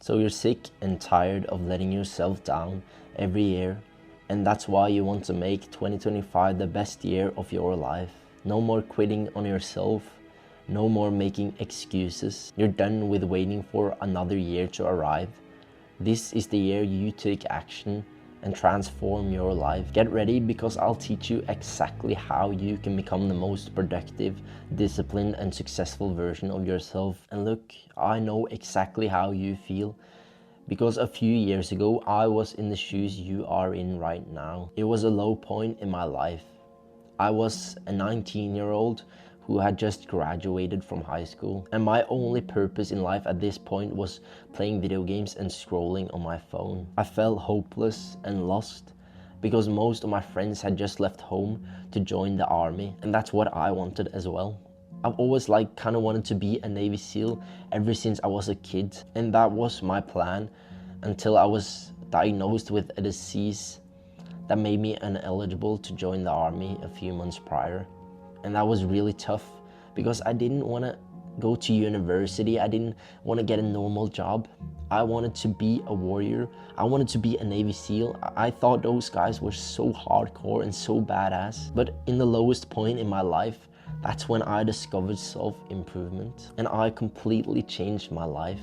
So you're sick and tired of letting yourself down every year, and that's why you want to make 2025 the best year of your life. No more quitting on yourself, no more making excuses. You're done with waiting for another year to arrive. This is the year you take action and transform your life. Get ready, because I'll teach you exactly how you can become the most productive, disciplined, and successful version of yourself. And look, I know exactly how you feel, because a few years ago I was in the shoes you are in right now. It was a low point in my life. I was a 19-year-old who had just graduated from high school, and my only purpose in life at this point was playing video games and scrolling on my phone. I felt hopeless and lost because most of my friends had just left home to join the army, and that's what I wanted as well. I've always kind of wanted to be a Navy SEAL ever since I was a kid, and that was my plan until I was diagnosed with a disease that made me ineligible to join the army a few months prior. And that was really tough because I didn't want to go to university. I didn't want to get a normal job. I wanted to be a warrior. I wanted to be a Navy SEAL. I thought those guys were so hardcore and so badass. But in the lowest point in my life, that's when I discovered self-improvement, and I completely changed my life.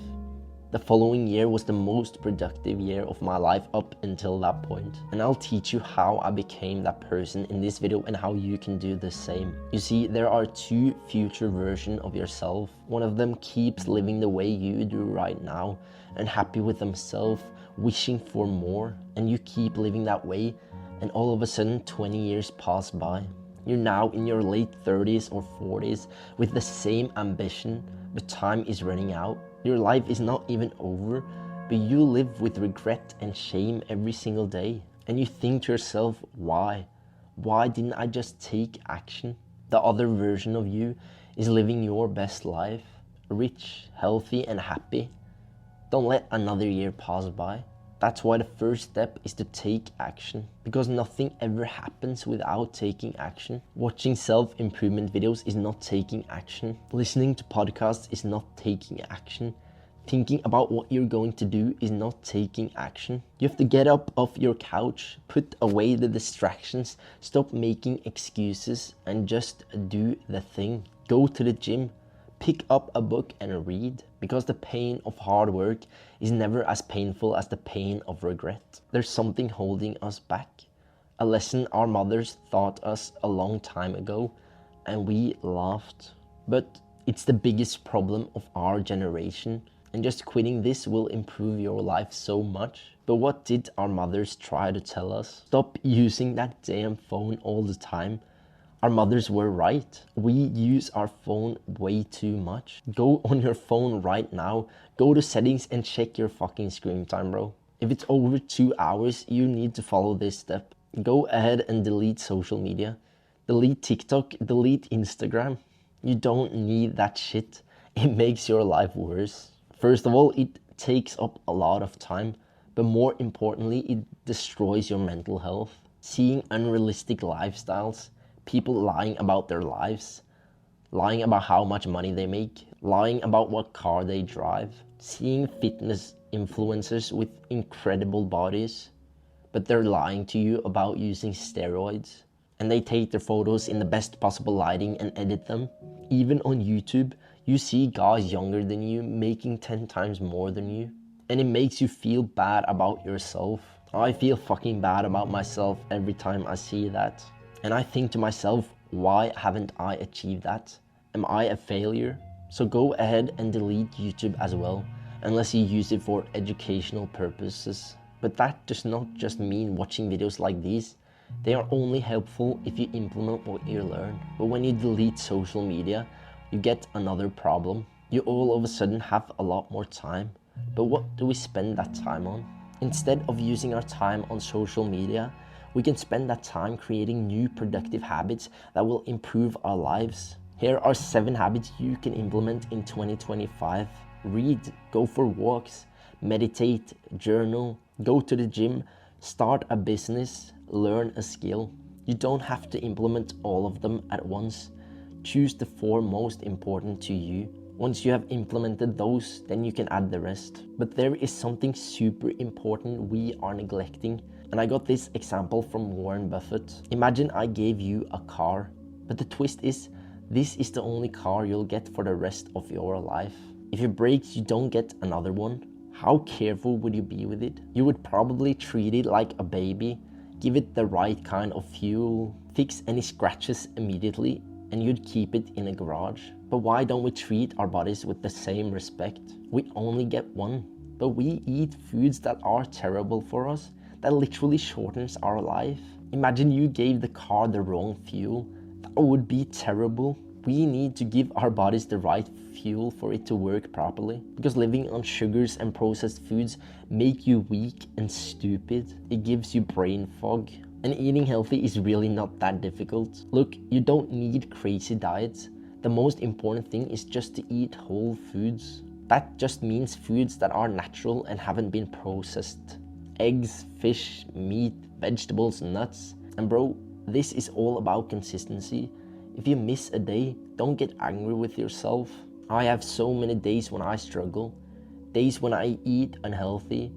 The following year was the most productive year of my life up until that point. And I'll teach you how I became that person in this video and how you can do the same. You see, there are two future versions of yourself. One of them keeps living the way you do right now and happy with themselves, wishing for more. And you keep living that way, and all of a sudden 20 years pass by. You're now in your late 30s or 40s with the same ambition, but time is running out. Your life is not even over, but you live with regret and shame every single day. And you think to yourself, why? Why didn't I just take action? The other version of you is living your best life, rich, healthy, and happy. Don't let another year pass by. That's why the first step is to take action, because nothing ever happens without taking action. Watching self-improvement videos is not taking action. Listening to podcasts is not taking action. Thinking about what you're going to do is not taking action. You have to get up off your couch, put away the distractions, stop making excuses, and just do the thing. Go to the gym. Pick up a book and read, because the pain of hard work is never as painful as the pain of regret. There's something holding us back, a lesson our mothers taught us a long time ago, and we laughed. But it's the biggest problem of our generation, and just quitting this will improve your life so much. But what did our mothers try to tell us? Stop using that damn phone all the time. Our mothers were right. We use our phone way too much. Go on your phone right now. Go to settings and check your fucking screen time, bro. If it's over 2 hours, you need to follow this step. Go ahead and delete social media. Delete TikTok, delete Instagram. You don't need that shit. It makes your life worse. First of all, it takes up a lot of time, but more importantly, it destroys your mental health. Seeing unrealistic lifestyles, people lying about their lives, lying about how much money they make, lying about what car they drive, seeing fitness influencers with incredible bodies, but they're lying to you about using steroids, and they take their photos in the best possible lighting and edit them. Even on YouTube, you see guys younger than you making 10 times more than you, and it makes you feel bad about yourself. I feel fucking bad about myself every time I see that. And I think to myself, why haven't I achieved that? Am I a failure? So go ahead and delete YouTube as well, unless you use it for educational purposes. But that does not just mean watching videos like these. They are only helpful if you implement what you learn. But when you delete social media, you get another problem. You all of a sudden have a lot more time. But what do we spend that time on? Instead of using our time on social media, we can spend that time creating new productive habits that will improve our lives. Here are 7 habits you can implement in 2025. Read, go for walks, meditate, journal, go to the gym, start a business, learn a skill. You don't have to implement all of them at once. Choose the 4 most important to you. Once you have implemented those, then you can add the rest. But there is something super important we are neglecting. And I got this example from Warren Buffett. Imagine I gave you a car, but the twist is, this is the only car you'll get for the rest of your life. If it breaks, you don't get another one. How careful would you be with it? You would probably treat it like a baby, give it the right kind of fuel, fix any scratches immediately, and you'd keep it in a garage. But why don't we treat our bodies with the same respect? We only get one, but we eat foods that are terrible for us, that literally shortens our life. Imagine you gave the car the wrong fuel. That would be terrible. We need to give our bodies the right fuel for it to work properly. Because living on sugars and processed foods make you weak and stupid. It gives you brain fog. And eating healthy is really not that difficult. Look, you don't need crazy diets. The most important thing is just to eat whole foods. That just means foods that are natural and haven't been processed. Eggs, fish, meat, vegetables, nuts. And bro, this is all about consistency. If you miss a day, don't get angry with yourself. I have so many days when I struggle. Days when I eat unhealthy.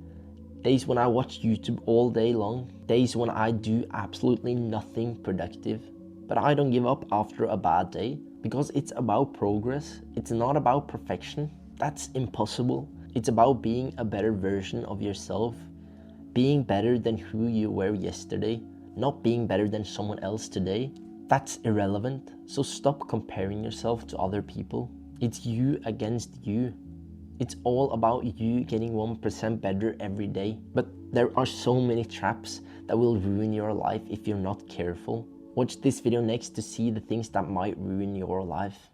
Days when I watch YouTube all day long. Days when I do absolutely nothing productive. But I don't give up after a bad day, because it's about progress. It's not about perfection. That's impossible. It's about being a better version of yourself. Being better than who you were yesterday, not being better than someone else today. That's irrelevant. So stop comparing yourself to other people. It's you against you. It's all about you getting 1% better every day. But there are so many traps that will ruin your life if you're not careful. Watch this video next to see the things that might ruin your life.